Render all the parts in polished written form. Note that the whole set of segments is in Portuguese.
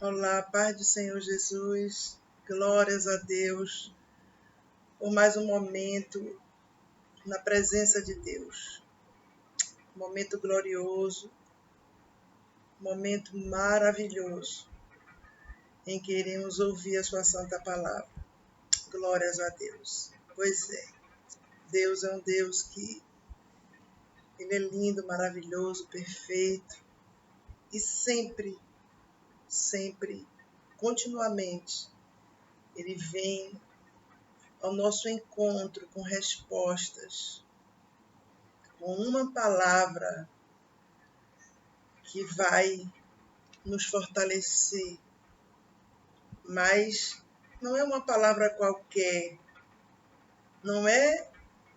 Olá, paz do Senhor Jesus, glórias a Deus por mais um momento na presença de Deus. Momento glorioso, momento maravilhoso em que iremos ouvir a sua santa palavra. Glórias a Deus. Pois é, Deus é um Deus que Ele é lindo, maravilhoso, perfeito e sempre, continuamente, Ele vem ao nosso encontro com respostas, com uma palavra que vai nos fortalecer, mas não é uma palavra qualquer, não é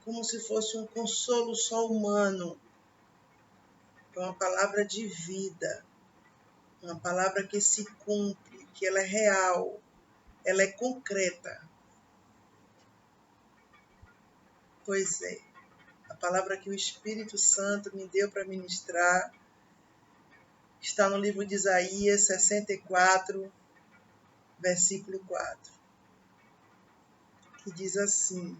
como se fosse um consolo só humano, é uma palavra de vida, uma palavra que se cumpre, que ela é real, ela é concreta. Pois é, a palavra que o Espírito Santo me deu para ministrar está no livro de Isaías 64, versículo 4, que diz assim: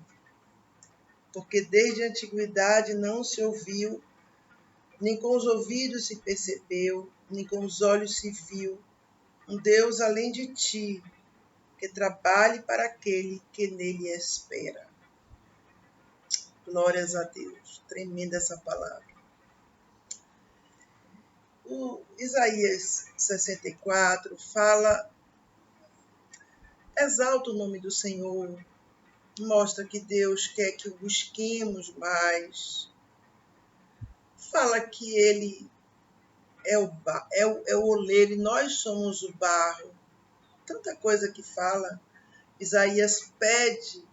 porque desde a antiguidade não se ouviu, nem com os ouvidos se percebeu, nem com os olhos se viu, um Deus além de ti, que trabalhe para aquele que nele espera. Glórias a Deus. Tremenda essa palavra. O Isaías 64 fala, exalta o nome do Senhor, mostra que Deus quer que o busquemos mais. Fala que Ele é o oleiro e nós somos o barro. Tanta coisa que fala. Isaías pede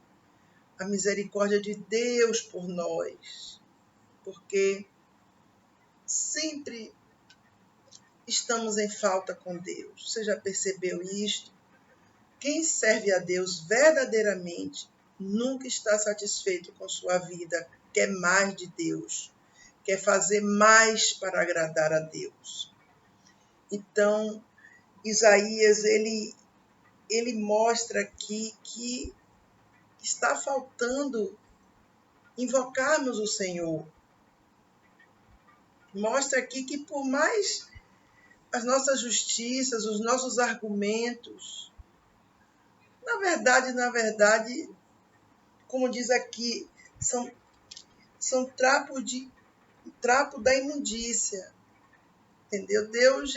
a misericórdia de Deus por nós, porque sempre estamos em falta com Deus. Você já percebeu isto? Quem serve a Deus verdadeiramente nunca está satisfeito com sua vida, quer mais de Deus, quer fazer mais para agradar a Deus. Então, Isaías, ele mostra aqui que está faltando invocarmos o Senhor. Mostra aqui que por mais as nossas justiças, os nossos argumentos, na verdade, como diz aqui, são trapo da imundícia. Entendeu? Deus,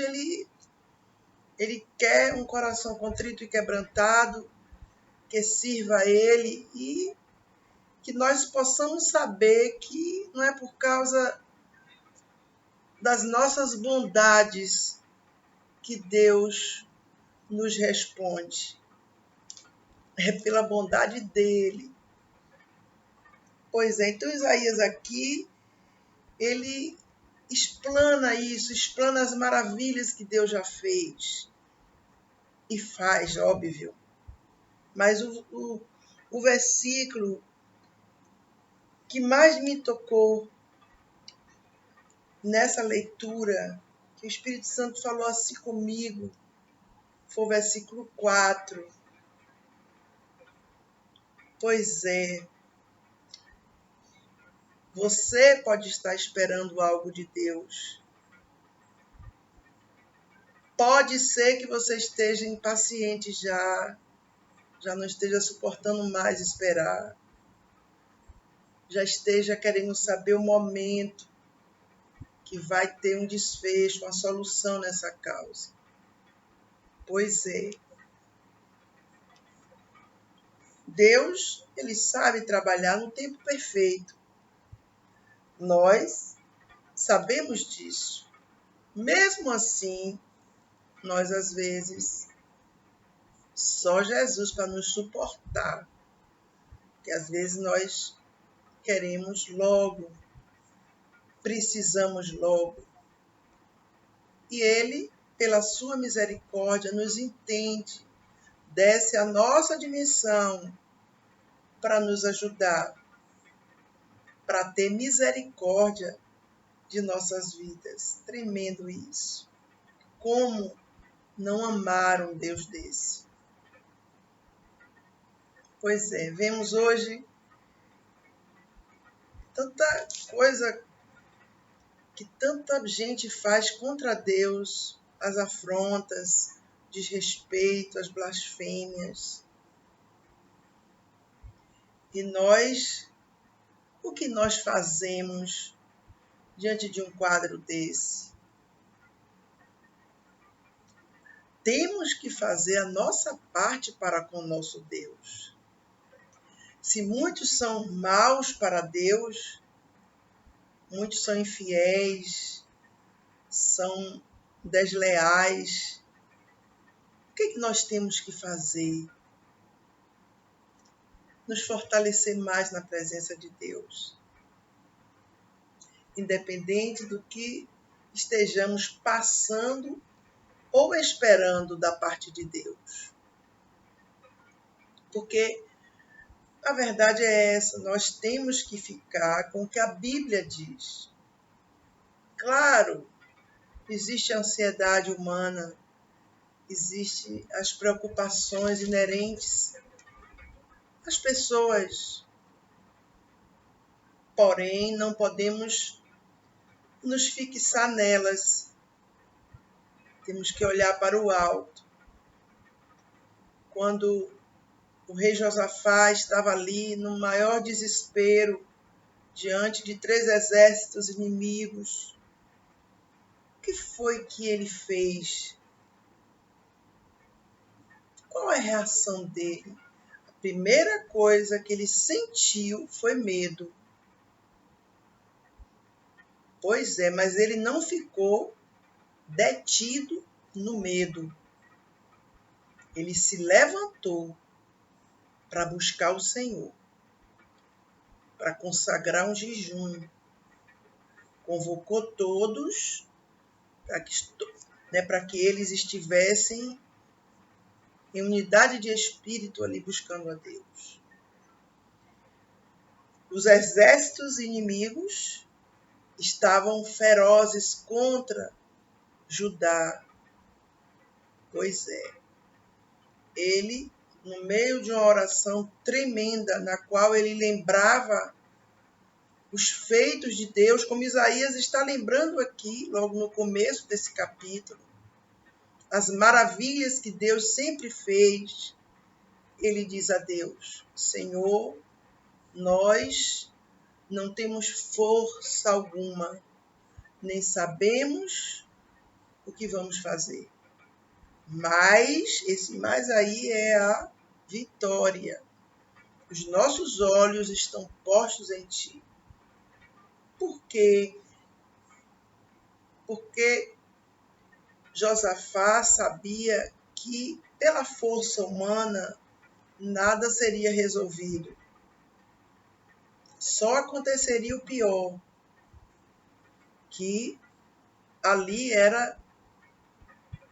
ele quer um coração contrito e quebrantado, que sirva a Ele e que nós possamos saber que não é por causa das nossas bondades que Deus nos responde. É pela bondade dele. Pois é, então Isaías aqui, ele explana isso, explana as maravilhas que Deus já fez. E faz, óbvio. Mas o versículo que mais me tocou nessa leitura, que o Espírito Santo falou assim comigo, foi o versículo 4. Pois é, você pode estar esperando algo de Deus. Pode ser que você esteja impaciente já não esteja suportando mais esperar, já esteja querendo saber o momento que vai ter um desfecho, uma solução nessa causa. Pois é, Deus, ele sabe trabalhar no tempo perfeito. Nós sabemos disso. Mesmo assim, nós às vezes, só Jesus para nos suportar, porque às vezes nós queremos logo, precisamos logo. E Ele, pela sua misericórdia, nos entende, desce a nossa dimensão para nos ajudar, para ter misericórdia de nossas vidas. Tremendo isso. Como não amar um Deus desse. Pois é, vemos hoje tanta coisa que tanta gente faz contra Deus, as afrontas, desrespeito, as blasfêmias. E nós, o que nós fazemos diante de um quadro desse? Temos que fazer a nossa parte para com o nosso Deus. Se muitos são maus para Deus, muitos são infiéis, são desleais, o que nós temos que fazer? Nos fortalecer mais na presença de Deus. Independente do que estejamos passando ou esperando da parte de Deus. Porque a verdade é essa, nós temos que ficar com o que a Bíblia diz. Claro, existe a ansiedade humana, existem as preocupações inerentes às pessoas. Porém, não podemos nos fixar nelas. Temos que olhar para o alto. Quando o rei Josafá estava ali no maior desespero, diante de 3 exércitos inimigos, o que foi que ele fez? Qual é a reação dele? A primeira coisa que ele sentiu foi medo. Pois é, mas ele não ficou detido no medo. Ele se levantou para buscar o Senhor, para consagrar um jejum. Convocou todos para que eles estivessem em unidade de espírito ali buscando a Deus. Os exércitos inimigos estavam ferozes contra Judá. Pois é, ele, no meio de uma oração tremenda, na qual ele lembrava os feitos de Deus, como Isaías está lembrando aqui, logo no começo desse capítulo, as maravilhas que Deus sempre fez, ele diz a Deus: Senhor, nós não temos força alguma, nem sabemos o que vamos fazer. Mas, esse mais aí é a vitória. Os nossos olhos estão postos em ti. Por quê? Porque Josafá sabia que pela força humana nada seria resolvido. Só aconteceria o pior, que ali era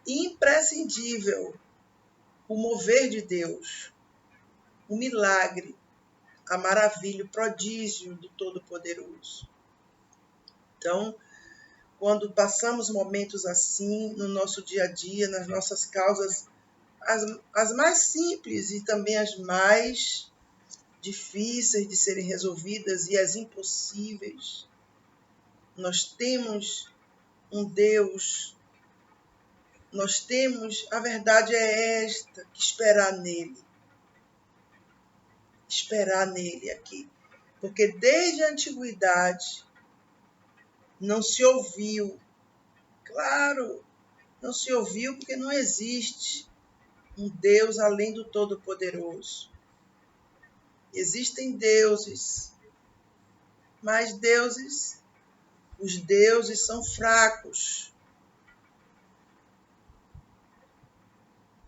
imprescindível o mover de Deus, o milagre, a maravilha, o prodígio do Todo-Poderoso. Então, quando passamos momentos assim no nosso dia a dia, nas nossas causas, as mais simples e também as mais difíceis de serem resolvidas e as impossíveis, nós temos um Deus, nós temos, a verdade é esta, que esperar nele aqui. Porque desde a antiguidade não se ouviu, claro, não se ouviu porque não existe um Deus além do Todo-Poderoso. Existem deuses, mas os deuses são fracos.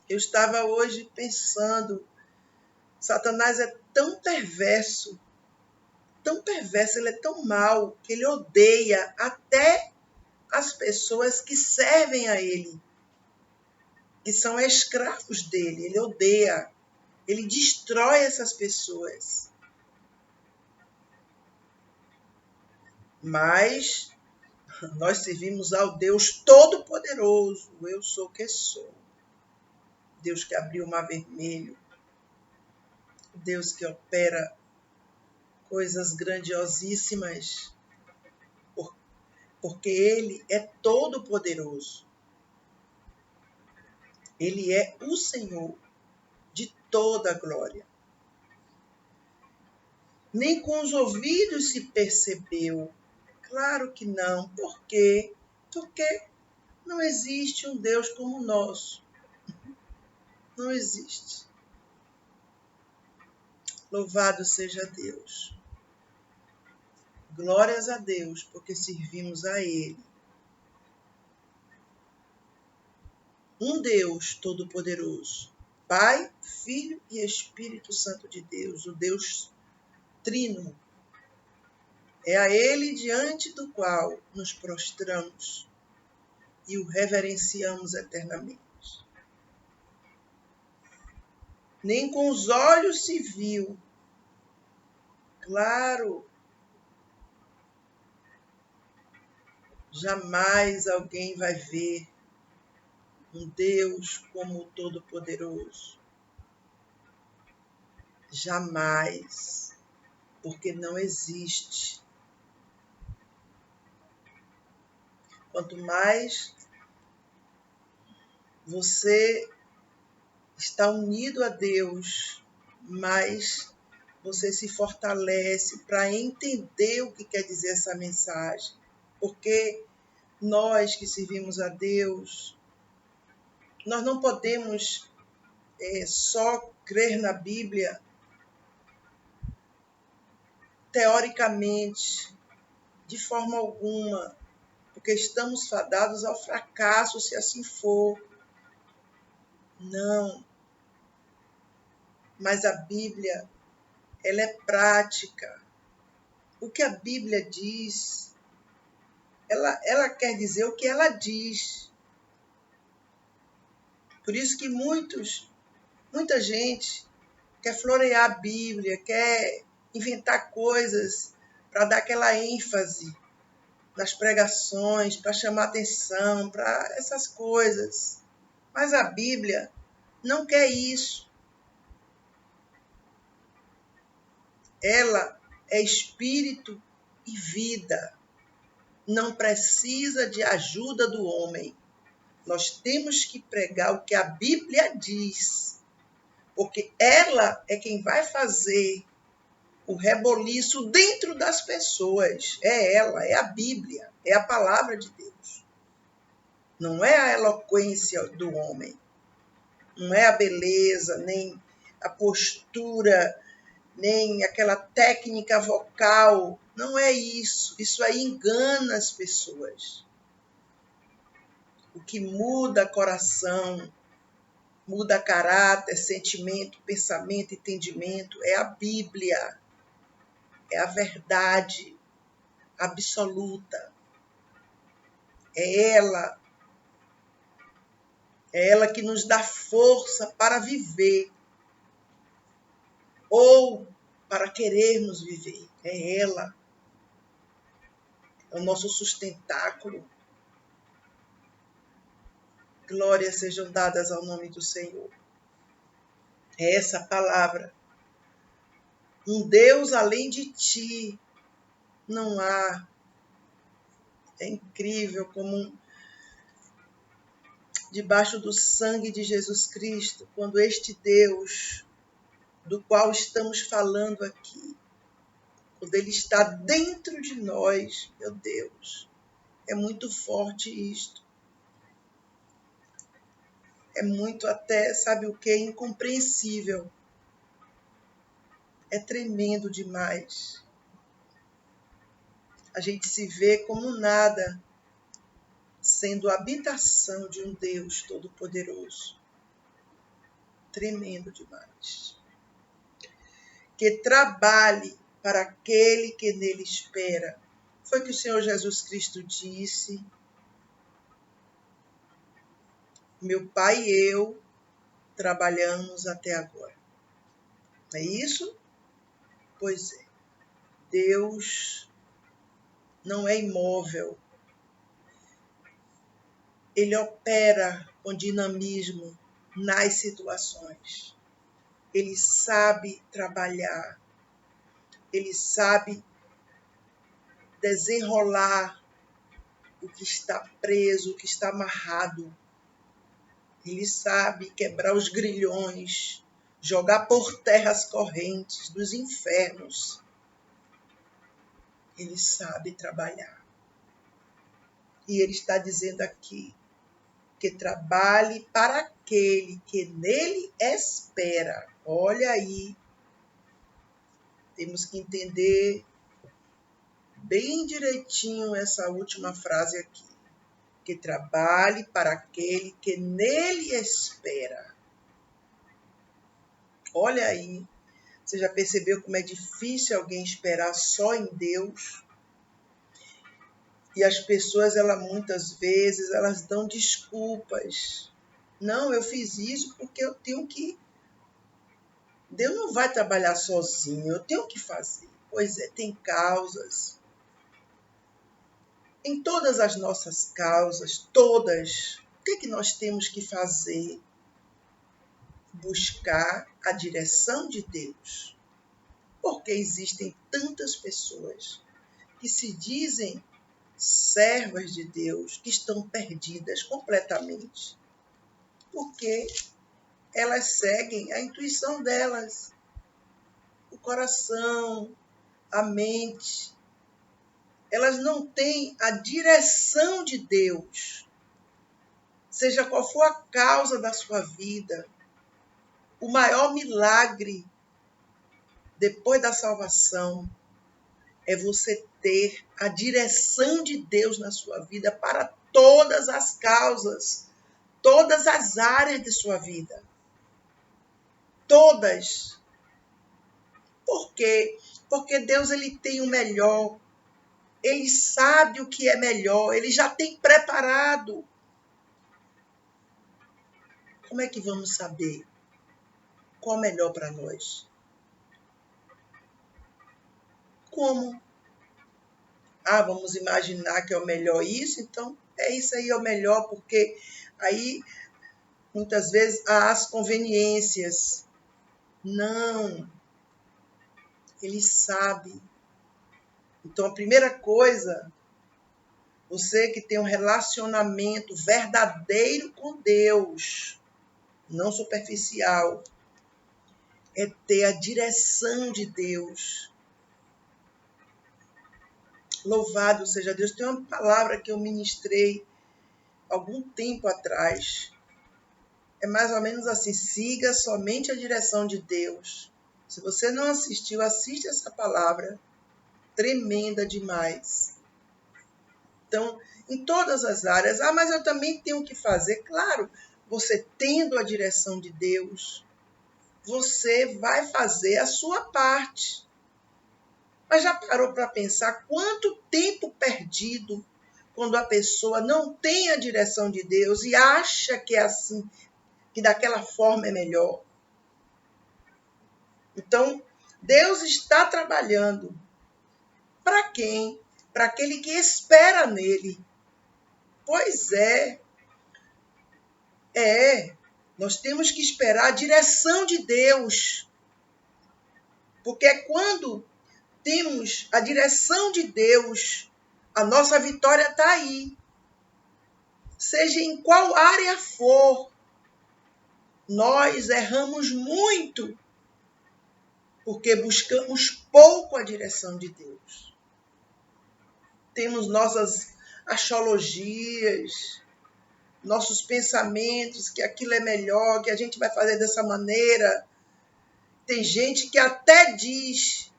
Eu estava hoje pensando, Satanás é tão perverso, ele é tão mau, que ele odeia até as pessoas que servem a ele, que são escravos dele. Ele odeia, ele destrói essas pessoas. Mas nós servimos ao Deus Todo-Poderoso, eu sou o que sou. Deus que abriu o mar vermelho, Deus que opera coisas grandiosíssimas, porque Ele é todo-poderoso. Ele é o Senhor de toda a glória. Nem com os ouvidos se percebeu. Claro que não. Por quê? Porque não existe um Deus como o nosso. Não existe. Louvado seja Deus. Glórias a Deus, porque servimos a Ele. Um Deus todo-poderoso. Pai, Filho e Espírito Santo de Deus. O Deus Trino. É a Ele diante do qual nos prostramos e o reverenciamos eternamente. Nem com os olhos se viu. Claro, jamais alguém vai ver um Deus como o Todo-Poderoso. Jamais, porque não existe. Quanto mais você está unido a Deus, mais você se fortalece para entender o que quer dizer essa mensagem. Porque nós que servimos a Deus, nós não podemos só crer na Bíblia teoricamente, de forma alguma, porque estamos fadados ao fracasso se assim for. Não. Mas a Bíblia, ela é prática. O que a Bíblia diz, ela quer dizer o que ela diz. Por isso que muita gente quer florear a Bíblia, quer inventar coisas para dar aquela ênfase nas pregações, para chamar atenção, para essas coisas. Mas a Bíblia não quer isso. Ela é espírito e vida. Não precisa de ajuda do homem. Nós temos que pregar o que a Bíblia diz, porque ela é quem vai fazer o reboliço dentro das pessoas. É ela, é a Bíblia, é a palavra de Deus. Não é a eloquência do homem, não é a beleza, nem a postura, nem aquela técnica vocal. Não é isso. Isso aí engana as pessoas. O que muda coração, muda caráter, sentimento, pensamento, entendimento é a Bíblia. É a verdade absoluta. É ela que nos dá força para viver ou para querermos viver. É ela. É o nosso sustentáculo. Glórias sejam dadas ao nome do Senhor. É essa palavra. Um Deus além de ti não há. É incrível como debaixo do sangue de Jesus Cristo, quando este Deus do qual estamos falando aqui, quando ele está dentro de nós, meu Deus, é muito forte isto. É muito até, sabe o que? Incompreensível. É tremendo demais. A gente se vê como nada, sendo a habitação de um Deus todo-poderoso. Tremendo demais. Que trabalhe para aquele que nele espera. Foi o que o Senhor Jesus Cristo disse. Meu Pai e eu trabalhamos até agora. Não é isso? Pois é. Deus não é imóvel. Ele opera com dinamismo nas situações. Ele sabe trabalhar. Ele sabe desenrolar o que está preso, o que está amarrado. Ele sabe quebrar os grilhões, jogar por terra as correntes dos infernos. Ele sabe trabalhar. E ele está dizendo aqui que trabalhe para aquele que nele espera. Olha aí, temos que entender bem direitinho essa última frase aqui. Que trabalhe para aquele que nele espera. Olha aí, você já percebeu como é difícil alguém esperar só em Deus? E as pessoas, muitas vezes, elas dão desculpas. Não, eu fiz isso porque eu tenho que... Deus não vai trabalhar sozinho, eu tenho que fazer. Pois é, tem causas. Em todas as nossas causas, todas, o que é que nós temos que fazer? Buscar a direção de Deus. Porque existem tantas pessoas que se dizem servas de Deus, que estão perdidas completamente. Porque elas seguem a intuição delas, o coração, a mente. Elas não têm a direção de Deus. Seja qual for a causa da sua vida, o maior milagre depois da salvação é você ter a direção de Deus na sua vida para todas as causas, todas as áreas de sua vida. Todas. Por quê? Porque Deus ele tem o melhor. Ele sabe o que é melhor. Ele já tem preparado. Como é que vamos saber qual é o melhor para nós? Como? Vamos imaginar que é o melhor isso, então é isso aí, é o melhor, porque aí muitas vezes há as conveniências. Não, ele sabe. Então a primeira coisa, você que tem um relacionamento verdadeiro com Deus, não superficial, é ter a direção de Deus. Louvado seja Deus. Tem uma palavra que eu ministrei algum tempo atrás. É mais ou menos assim, siga somente a direção de Deus. Se você não assistiu, assiste essa palavra. Tremenda demais. Então, em todas as áreas. Mas eu também tenho que fazer. Claro, você tendo a direção de Deus, você vai fazer a sua parte. Mas já parou para pensar quanto tempo perdido quando a pessoa não tem a direção de Deus e acha que é assim, que daquela forma é melhor? Então, Deus está trabalhando. Para quem? Para aquele que espera nele. Pois é. Nós temos que esperar a direção de Deus. Porque é quando temos a direção de Deus, a nossa vitória está aí. Seja em qual área for, nós erramos muito porque buscamos pouco a direção de Deus. Temos nossas axiologias, nossos pensamentos, que aquilo é melhor, que a gente vai fazer dessa maneira. Tem gente que até diz,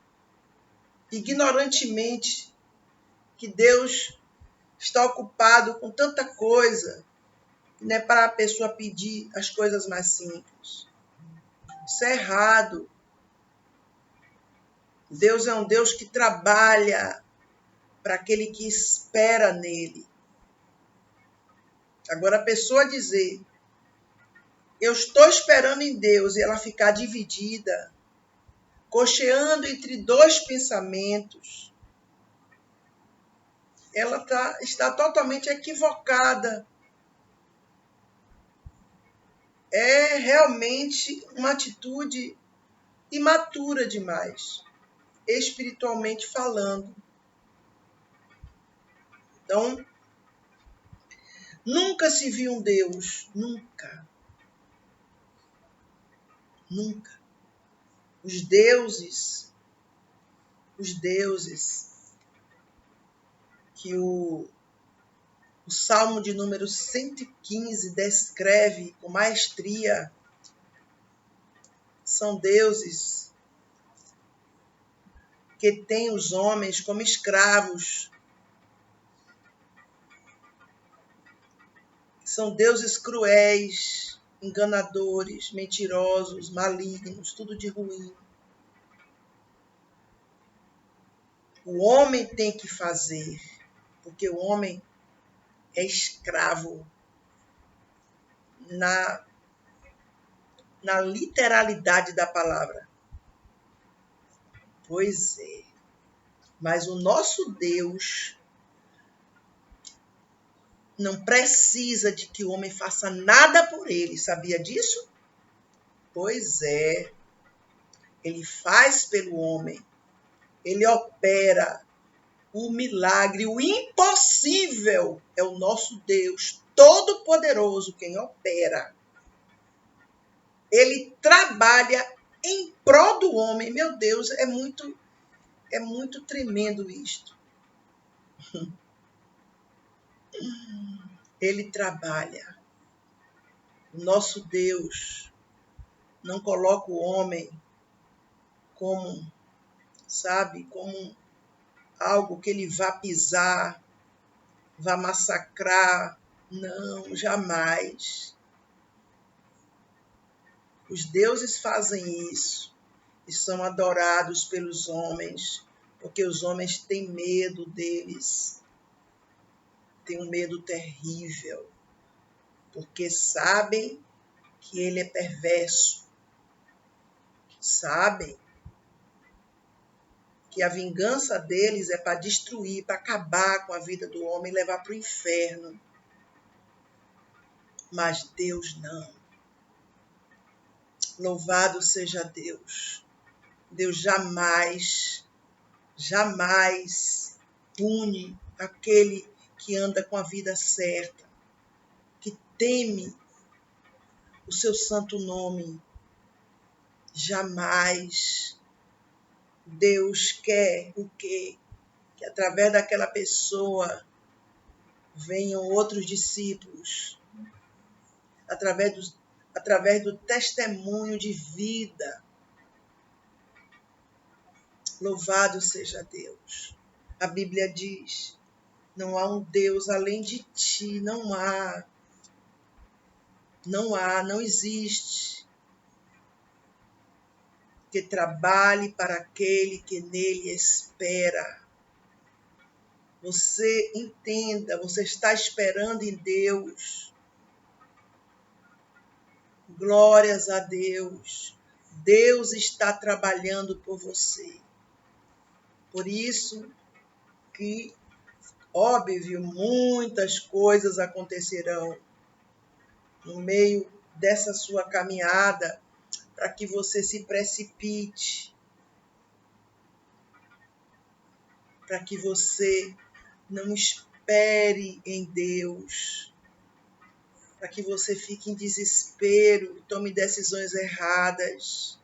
ignorantemente, que Deus está ocupado com tanta coisa, que não é para a pessoa pedir as coisas mais simples. Isso é errado. Deus é um Deus que trabalha para aquele que espera nele. Agora, a pessoa dizer, eu estou esperando em Deus, e ela ficar dividida, cocheando entre dois pensamentos, ela está totalmente equivocada. realmente uma atitude imatura demais, espiritualmente falando. Então, nunca se viu um Deus, nunca. Os deuses que o Salmo de número 115 descreve com maestria, são deuses que têm os homens como escravos. São deuses cruéis, enganadores, mentirosos, malignos, tudo de ruim. O homem tem que fazer, porque o homem é escravo na literalidade da palavra. Pois é. Mas o nosso Deus não precisa de que o homem faça nada por ele. Sabia disso? Pois é. Ele faz pelo homem. Ele opera o milagre, o impossível. É o nosso Deus Todo-Poderoso quem opera. Ele trabalha em prol do homem. Meu Deus, é muito tremendo isto. Ele trabalha. O nosso Deus não coloca o homem como, como algo que ele vá pisar, vá massacrar. Não, jamais. Os deuses fazem isso e são adorados pelos homens, porque os homens têm medo deles. Têm um medo terrível, porque sabem que ele é perverso. Sabem que a vingança deles é para destruir, para acabar com a vida do homem e levar para o inferno. Mas Deus não. Louvado seja Deus. Deus jamais pune aquele que anda com a vida certa, que teme o seu santo nome. Jamais. Deus quer o quê? Que através daquela pessoa venham outros discípulos, através do testemunho de vida. Louvado seja Deus. A Bíblia diz, não há um Deus além de ti, não existe, que trabalhe para aquele que nele espera. Você entenda, você está esperando em Deus. Glórias a Deus. Deus está trabalhando por você. Por isso que, óbvio, muitas coisas acontecerão no meio dessa sua caminhada para que você se precipite, para que você não espere em Deus, para que você fique em desespero, tome decisões erradas.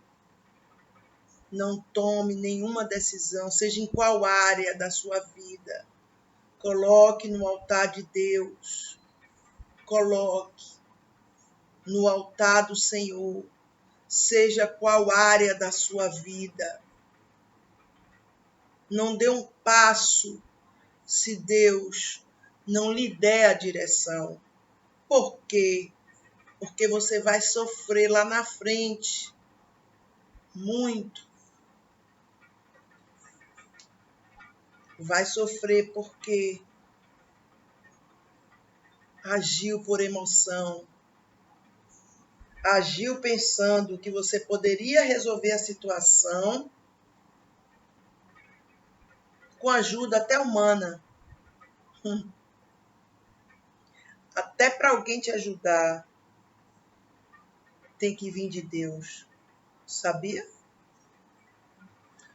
Não tome nenhuma decisão, seja em qual área da sua vida. Coloque no altar de Deus. Coloque no altar do Senhor, seja qual área da sua vida. Não dê um passo se Deus não lhe der a direção. Por quê? Porque você vai sofrer lá na frente. Muito. Vai sofrer porque agiu por emoção. Agiu pensando que você poderia resolver a situação com ajuda até humana. Até para alguém te ajudar. tem que vir de Deus. Sabia?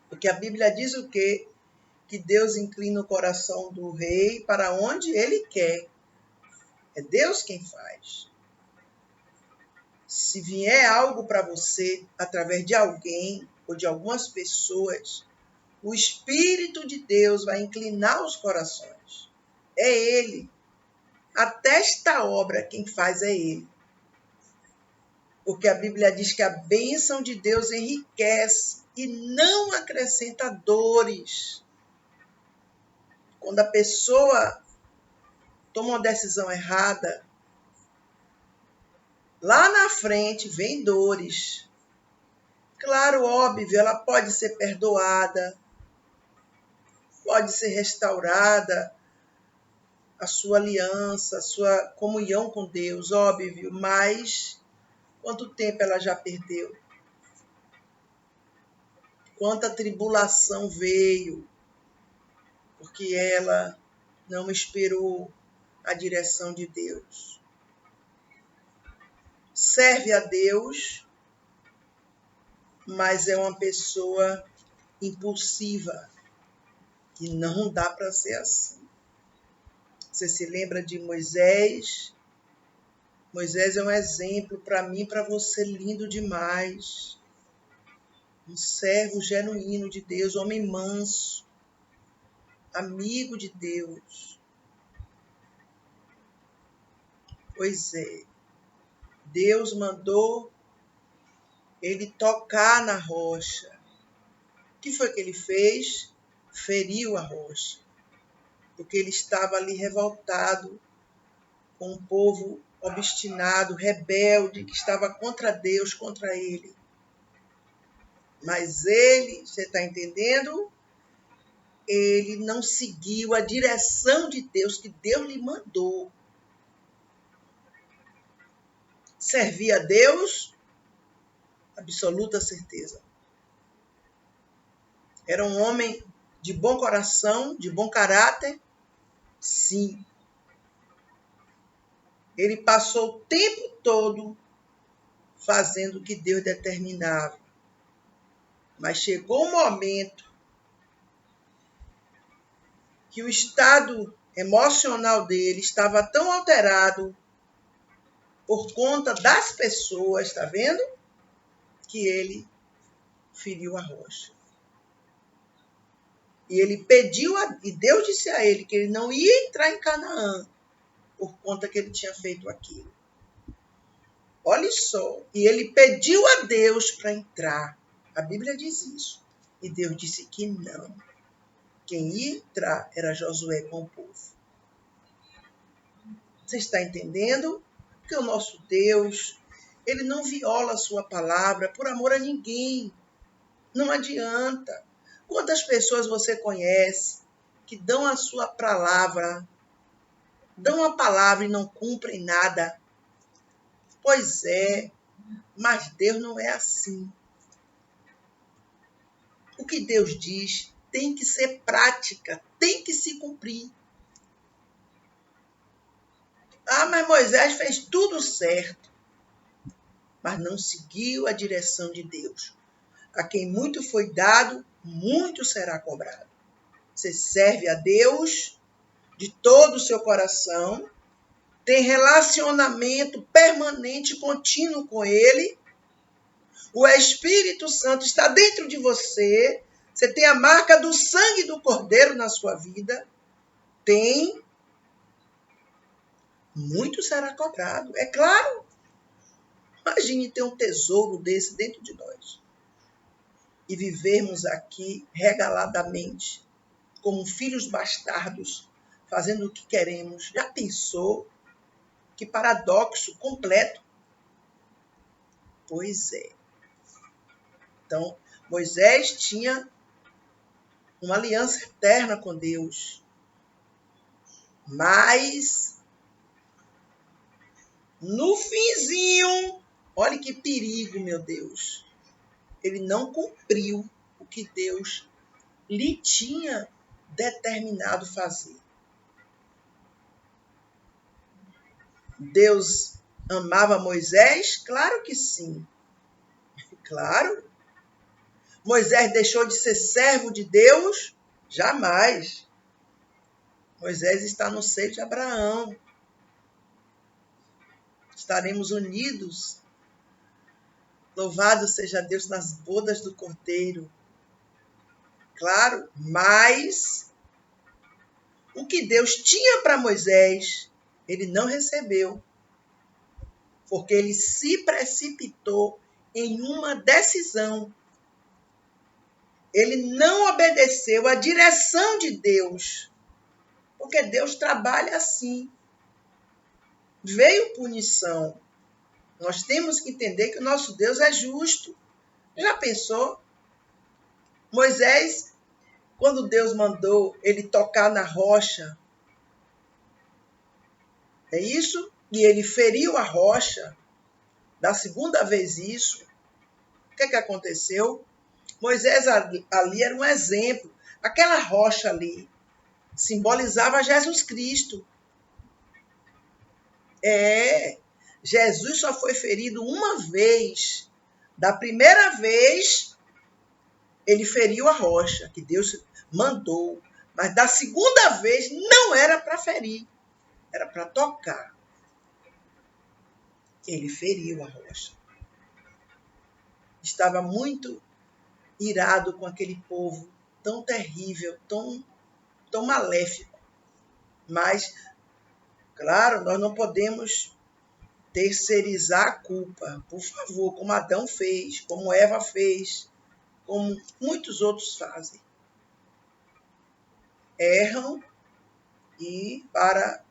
Porque a Bíblia diz o quê? Que Deus inclina o coração do rei para onde ele quer. É Deus quem faz. Se vier algo para você através de alguém ou de algumas pessoas, o Espírito de Deus vai inclinar os corações. É Ele. Até esta obra quem faz é Ele. Porque a Bíblia diz que a bênção de Deus enriquece e não acrescenta dores. Quando a pessoa toma uma decisão errada, lá na frente vem dores. Claro, óbvio, ela pode ser perdoada, pode ser restaurada a sua aliança, a sua comunhão com Deus, óbvio, mas quanto tempo ela já perdeu? Quanta tribulação veio, porque ela não esperou a direção de Deus. Serve a Deus, mas é uma pessoa impulsiva, e não dá para ser assim. Você se lembra de Moisés? Moisés é um exemplo para mim e para você lindo demais. Um servo genuíno de Deus, homem manso, amigo de Deus. Pois é, Deus mandou ele tocar na rocha. O que foi que ele fez? Feriu a rocha, porque ele estava ali revoltado com um povo obstinado, rebelde, que estava contra Deus, contra ele. Mas ele, você está entendendo? Ele não seguiu a direção de Deus, que Deus lhe mandou. Servir a Deus, absoluta certeza. Era um homem de bom coração, de bom caráter? Sim. Ele passou o tempo todo fazendo o que Deus determinava. Mas chegou um momento que o estado emocional dele estava tão alterado por conta das pessoas, está vendo? Que ele feriu a rocha. E ele pediu, e Deus disse a ele que ele não ia entrar em Canaã por conta que ele tinha feito aquilo. Olha só, e ele pediu a Deus para entrar. A Bíblia diz isso. E Deus disse que não. Quem ia entrar era Josué com o povo. Você está entendendo? Porque o nosso Deus, ele não viola a sua palavra por amor a ninguém. Não adianta. Quantas pessoas você conhece que dão a sua palavra, dão a palavra e não cumprem nada? Pois é, mas Deus não é assim. O que Deus diz tem que ser prática, tem que se cumprir. Ah, mas Moisés fez tudo certo, mas não seguiu a direção de Deus. A quem muito foi dado, muito será cobrado. Você serve a Deus de todo o seu coração, tem relacionamento permanente e contínuo com Ele, o Espírito Santo está dentro de você, você tem a marca do sangue do Cordeiro na sua vida, tem, muito será cobrado. É claro, imagine ter um tesouro desse dentro de nós e vivermos aqui regaladamente, como filhos bastardos, fazendo o que queremos. Já pensou? Que paradoxo completo. Pois é. Então, Moisés tinha uma aliança eterna com Deus. Mas, no finzinho, olha que perigo, meu Deus. Ele não cumpriu o que Deus lhe tinha determinado fazer. Deus Amava Moisés? Claro que sim. Claro. Moisés deixou de ser servo de Deus? Jamais. Moisés está no seio de Abraão. Estaremos unidos. Louvado seja Deus nas bodas do Cordeiro. Claro, mas o que Deus tinha para Moisés, ele não recebeu. Porque ele se precipitou em uma decisão. Ele não obedeceu à direção de Deus. Porque Deus trabalha assim. Veio punição. Nós temos que entender que o nosso Deus é justo. Já pensou? Moisés, quando Deus mandou ele tocar na rocha, é isso? E ele feriu a rocha, da segunda vez isso, o que aconteceu? Moisés ali era um exemplo. Aquela rocha ali simbolizava Jesus Cristo. Jesus só foi ferido uma vez. Da primeira vez, ele feriu a rocha, que Deus mandou. Mas da segunda vez, não era para ferir, era para tocar. Ele feriu a rocha. Estava muito irado com aquele povo tão terrível, tão maléfico. Mas, claro, nós não podemos terceirizar a culpa, por favor, como Adão fez, como Eva fez, como muitos outros fazem. Erram e para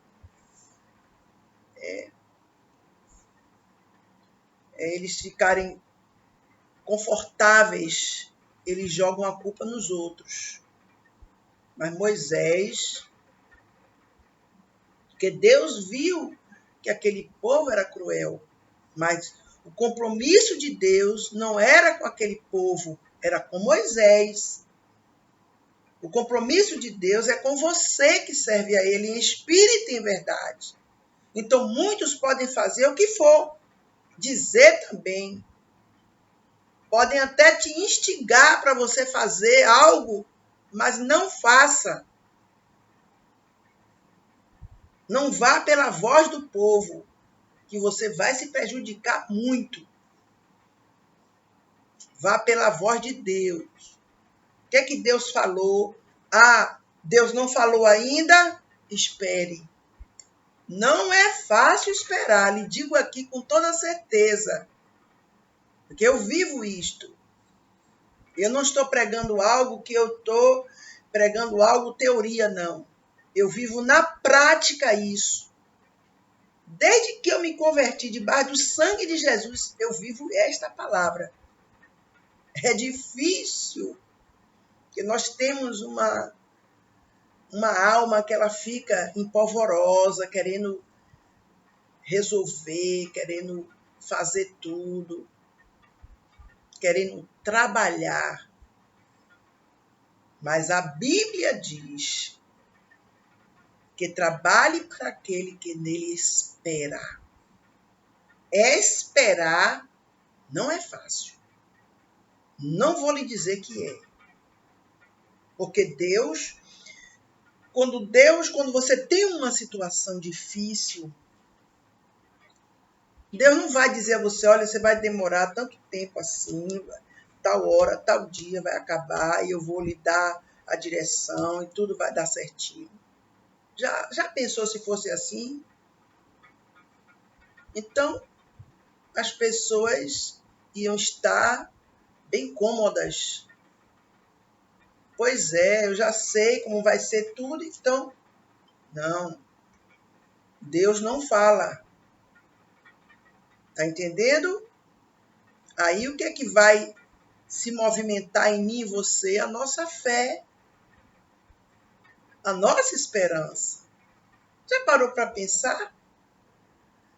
eles ficarem confortáveis, eles jogam a culpa nos outros. Mas Moisés, porque Deus viu que aquele povo era cruel, mas o compromisso de Deus não era com aquele povo, era com Moisés. O compromisso de Deus é com você que serve a Ele em espírito e em verdade. Então, muitos podem fazer o que for, dizer também. Podem até te instigar para você fazer algo, mas não faça. Não vá pela voz do povo, que você vai se prejudicar muito. Vá pela voz de Deus. O que é que Deus falou? Deus não falou ainda? Espere. Não é fácil esperar, lhe digo aqui com toda certeza. Porque eu vivo isto. Eu não estou pregando algo que eu estou pregando algo teoria, não. Eu vivo na prática isso. Desde que eu me converti debaixo do sangue de Jesus, eu vivo esta palavra. É difícil, porque nós temos uma alma que ela fica empolvorosa, querendo resolver, querendo fazer tudo, querendo trabalhar. Mas a Bíblia diz que trabalhe para aquele que nele espera. Esperar não é fácil. Não vou lhe dizer que é. Porque quando você tem uma situação difícil, Deus não vai dizer a você, olha, você vai demorar tanto tempo assim, tal hora, tal dia vai acabar e eu vou lhe dar a direção e tudo vai dar certinho. Já pensou se fosse assim? Então, as pessoas iam estar bem cômodas. Pois é, eu já sei como vai ser tudo, então... Não, Deus não fala. Tá entendendo? Aí o que é que vai se movimentar em mim e você? A nossa fé, a nossa esperança. Já parou para pensar?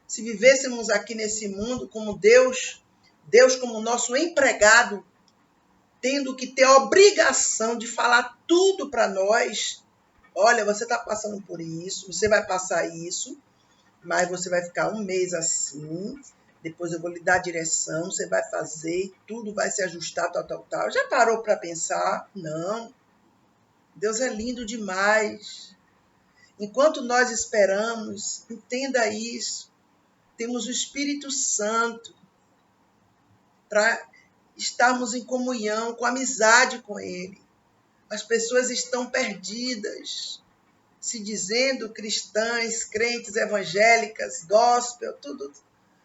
Se vivêssemos aqui nesse mundo como Deus como nosso empregado, tendo que ter a obrigação de falar tudo para nós. Olha, você está passando por isso, você vai passar isso, mas você vai ficar um mês assim, depois eu vou lhe dar a direção, você vai fazer, tudo vai se ajustar, tal, tal, tal. Já parou para pensar? Não. Deus é lindo demais. Enquanto nós esperamos, entenda isso, temos o Espírito Santo para estarmos em comunhão, com amizade com Ele. As pessoas estão perdidas, se dizendo cristãs, crentes, evangélicas, gospel, tudo.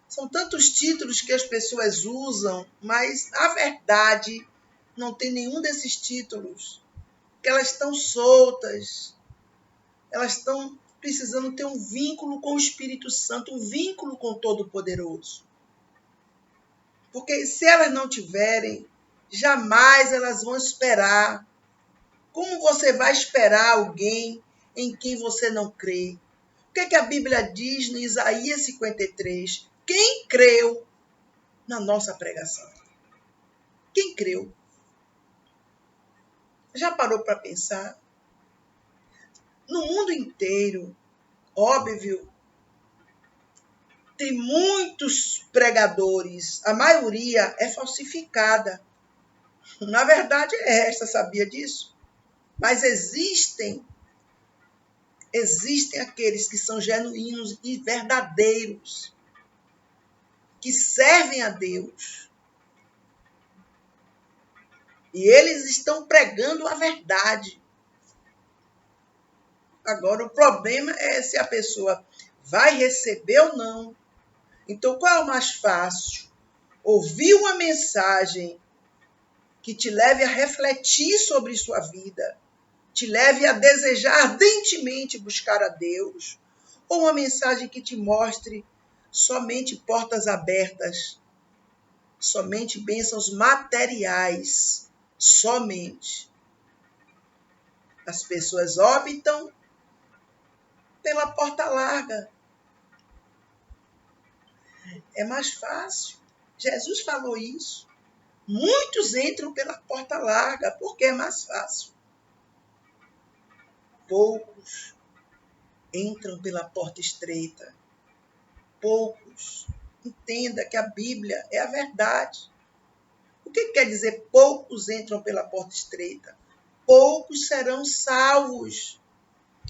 São tantos títulos que as pessoas usam, mas a verdade não tem nenhum desses títulos. Porque elas estão soltas, elas estão precisando ter um vínculo com o Espírito Santo, um vínculo com o Todo-Poderoso. Porque se elas não tiverem, jamais elas vão esperar. Como você vai esperar alguém em quem você não crê? O que é que a Bíblia diz no Isaías 53? Quem creu na nossa pregação? Quem creu? Já parou para pensar? No mundo inteiro, óbvio, tem muitos pregadores, a maioria é falsificada. Na verdade é esta, sabia disso? Mas existem aqueles que são genuínos e verdadeiros, que servem a Deus. E eles estão pregando a verdade. Agora, o problema é se a pessoa vai receber ou não. Então, qual é o mais fácil? Ouvir uma mensagem que te leve a refletir sobre sua vida, te leve a desejar ardentemente buscar a Deus, ou uma mensagem que te mostre somente portas abertas, somente bênçãos materiais, somente. As pessoas optam pela porta larga. É mais fácil. Jesus falou isso. Muitos entram pela porta larga, porque é mais fácil. Poucos entram pela porta estreita. Poucos. Entenda que a Bíblia é a verdade. O que quer dizer poucos entram pela porta estreita? Poucos serão salvos.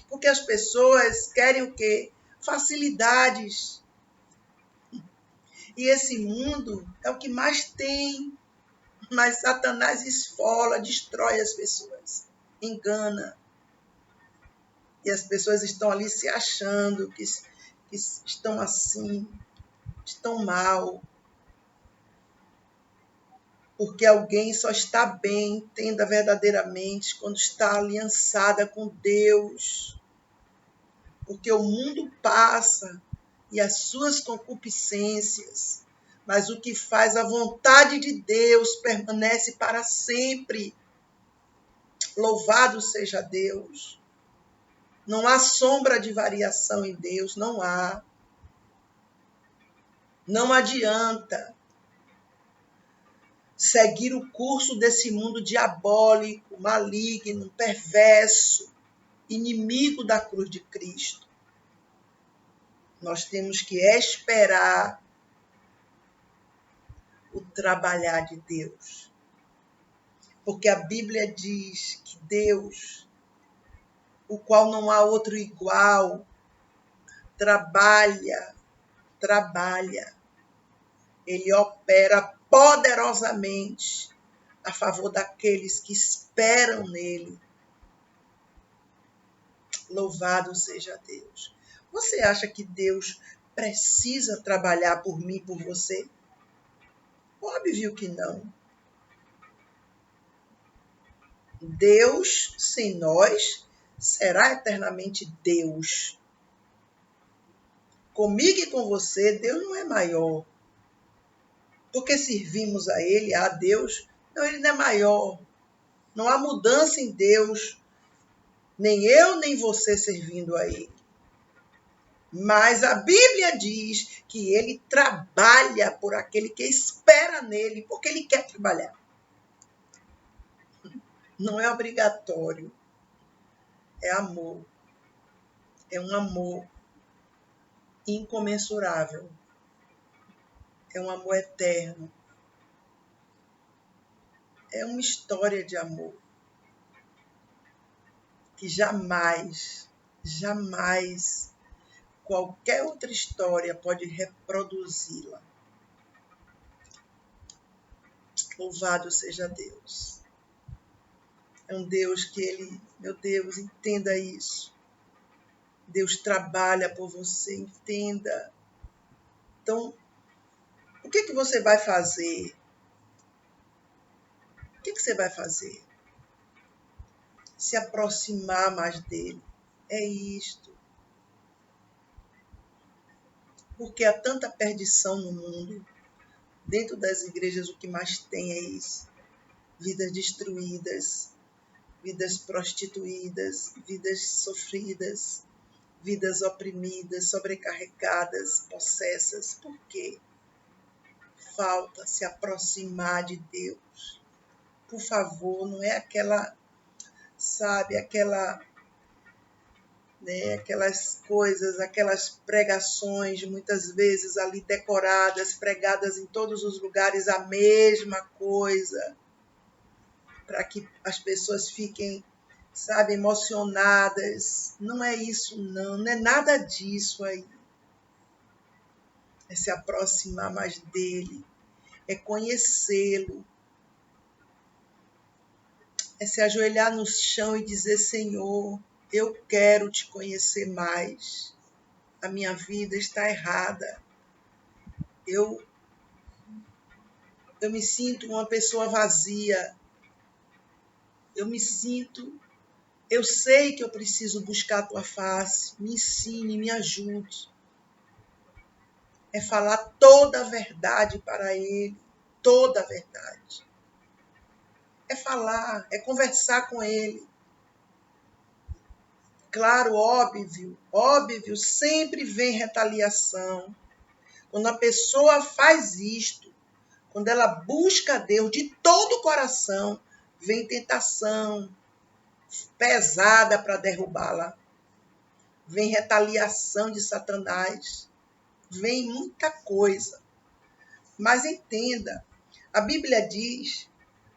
Porque as pessoas querem o quê? Facilidades. E esse mundo é o que mais tem. Mas Satanás esfola, destrói as pessoas, engana. E as pessoas estão ali se achando que estão assim, estão mal. Porque alguém só está bem, entenda verdadeiramente, quando está aliançada com Deus. Porque o mundo passa e as suas concupiscências, mas o que faz a vontade de Deus permanece para sempre. Louvado seja Deus. Não há sombra de variação em Deus, não há. Não adianta seguir o curso desse mundo diabólico, maligno, perverso, inimigo da cruz de Cristo. Nós temos que esperar o trabalhar de Deus. Porque a Bíblia diz que Deus, o qual não há outro igual, trabalha. Ele opera poderosamente a favor daqueles que esperam nele. Louvado seja Deus. Você acha que Deus precisa trabalhar por mim, por você? Óbvio que não. Deus, sem nós, será eternamente Deus. Comigo e com você, Deus não é maior. Porque servimos a Ele, a Deus, não, Ele não é maior. Não há mudança em Deus, nem eu, nem você servindo a Ele. Mas a Bíblia diz que Ele trabalha por aquele que espera nele, porque Ele quer trabalhar. Não é obrigatório, é amor. É um amor. incomensurável. É um amor eterno. É uma história de amor que jamais, jamais qualquer outra história pode reproduzi-la. Louvado seja Deus. É um Deus que Ele, meu Deus, entenda isso. Deus trabalha por você, entenda. Então, o que você vai fazer? O que você vai fazer? Se aproximar mais dele. É isto. Porque há tanta perdição no mundo. Dentro das igrejas, o que mais tem é isso. Vidas destruídas, vidas prostituídas, vidas sofridas, vidas oprimidas, sobrecarregadas, possessas. Por quê? Falta se aproximar de Deus. Por favor, não é aquela, sabe, aquelas coisas, aquelas pregações, muitas vezes ali decoradas, pregadas em todos os lugares, a mesma coisa, para que as pessoas fiquem, sabe, emocionadas. Não é isso, não é nada disso aí. É se aproximar mais dele, é conhecê-lo, é se ajoelhar no chão e dizer: Senhor, eu quero te conhecer mais. A minha vida está errada. Eu me sinto uma pessoa vazia. Eu sei que eu preciso buscar a tua face. Me ensine, me ajude. É falar toda a verdade para ele. Toda a verdade. É falar, é conversar com ele. Claro, óbvio, sempre vem retaliação. Quando a pessoa faz isto, quando ela busca Deus de todo o coração, vem tentação pesada para derrubá-la. Vem retaliação de Satanás. Vem muita coisa. Mas entenda, a Bíblia diz: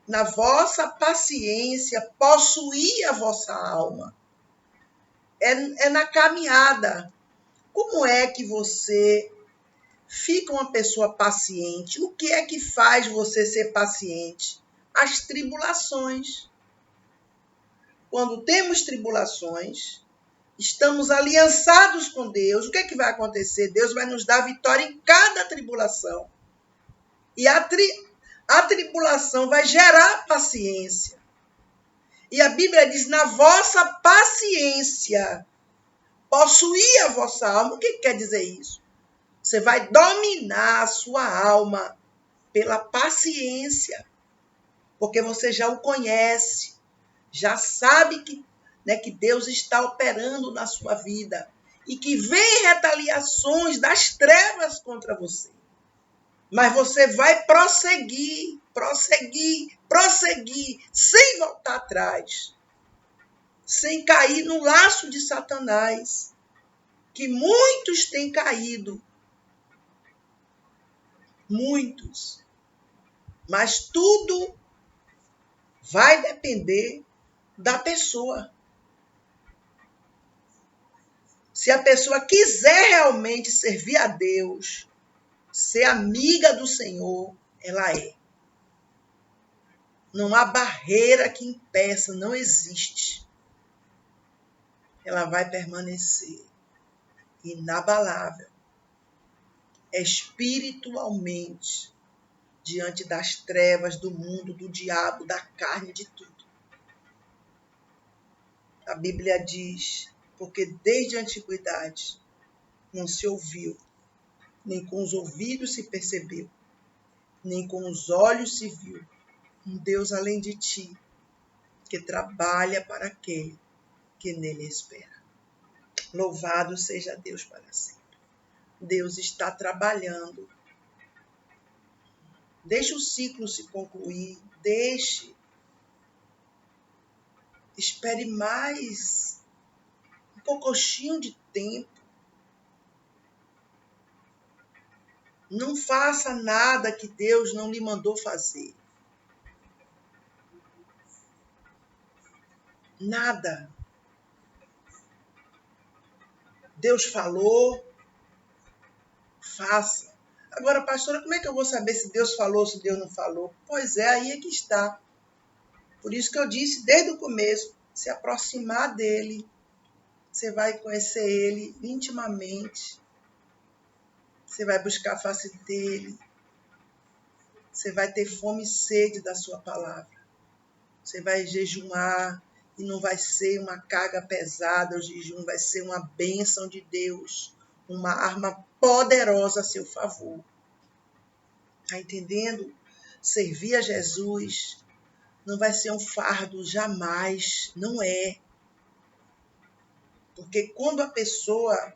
na vossa paciência possuí a vossa alma. É na caminhada. Como é que você fica uma pessoa paciente? O que é que faz você ser paciente? As tribulações. Quando temos tribulações, estamos aliançados com Deus. O que é que vai acontecer? Deus vai nos dar vitória em cada tribulação. E a tribulação vai gerar paciência. E a Bíblia diz: na vossa paciência, possuir a vossa alma. O que quer dizer isso? Você vai dominar a sua alma pela paciência, porque você já o conhece, já sabe que Deus está operando na sua vida e que vem retaliações das trevas contra você. Mas você vai prosseguir, sem voltar atrás, sem cair no laço de Satanás, que muitos têm caído. Muitos. Mas tudo vai depender da pessoa. Se a pessoa quiser realmente servir a Deus, ser amiga do Senhor, ela é. Não há barreira que impeça, não existe. Ela vai permanecer inabalável, espiritualmente, diante das trevas do mundo, do diabo, da carne, de tudo. A Bíblia diz: porque desde a antiguidade não se ouviu, nem com os ouvidos se percebeu, nem com os olhos se viu um Deus além de ti, que trabalha para aquele que nele espera. Louvado seja Deus para sempre. Deus está trabalhando. Deixe o ciclo se concluir, espere mais um pouquinho de tempo. Não faça nada que Deus não lhe mandou fazer. Nada. Deus falou, faça. Agora, pastora, como é que eu vou saber se Deus falou ou se Deus não falou? Pois é, aí é que está. Por isso que eu disse desde o começo, se aproximar dele, você vai conhecer ele intimamente, você vai buscar a face dele, você vai ter fome e sede da sua palavra. Você vai jejuar e não vai ser uma carga pesada, o jejum vai ser uma bênção de Deus, uma arma poderosa a seu favor. Está entendendo? Servir a Jesus não vai ser um fardo, jamais, não é. Porque quando a pessoa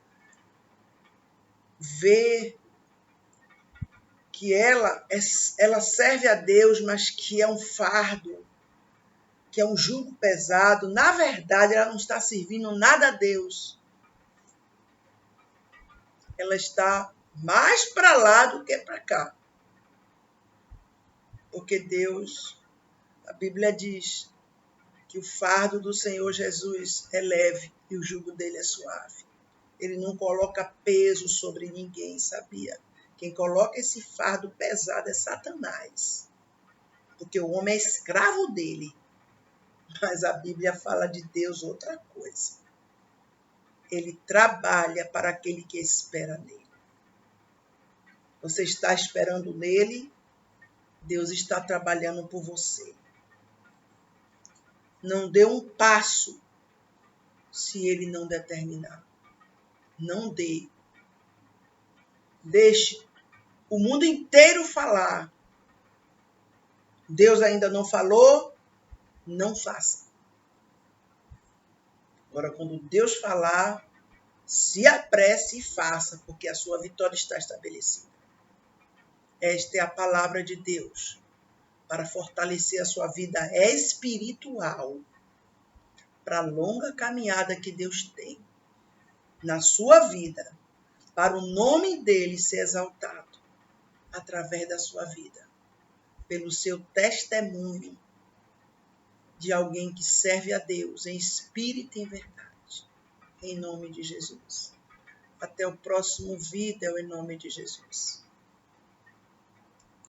vê que ela serve a Deus, mas que é um fardo, que é um jugo pesado, na verdade ela não está servindo nada a Deus. Ela está mais para lá do que para cá. Porque Deus, a Bíblia diz que o fardo do Senhor Jesus é leve e o jugo dele é suave. Ele não coloca peso sobre ninguém, sabia? Quem coloca esse fardo pesado é Satanás. Porque o homem é escravo dele. Mas a Bíblia fala de Deus outra coisa. Ele trabalha para aquele que espera nele. Você está esperando nele, Deus está trabalhando por você. Não dê um passo se ele não determinar. Não dê. Deixe o mundo inteiro falar. Deus ainda não falou, não faça. Agora, quando Deus falar, se apresse e faça, porque a sua vitória está estabelecida. Esta é a palavra de Deus para fortalecer a sua vida espiritual para a longa caminhada que Deus tem na sua vida, para o nome dele ser exaltado através da sua vida, pelo seu testemunho de alguém que serve a Deus em espírito e em verdade, em nome de Jesus. Até o próximo vídeo, em nome de Jesus.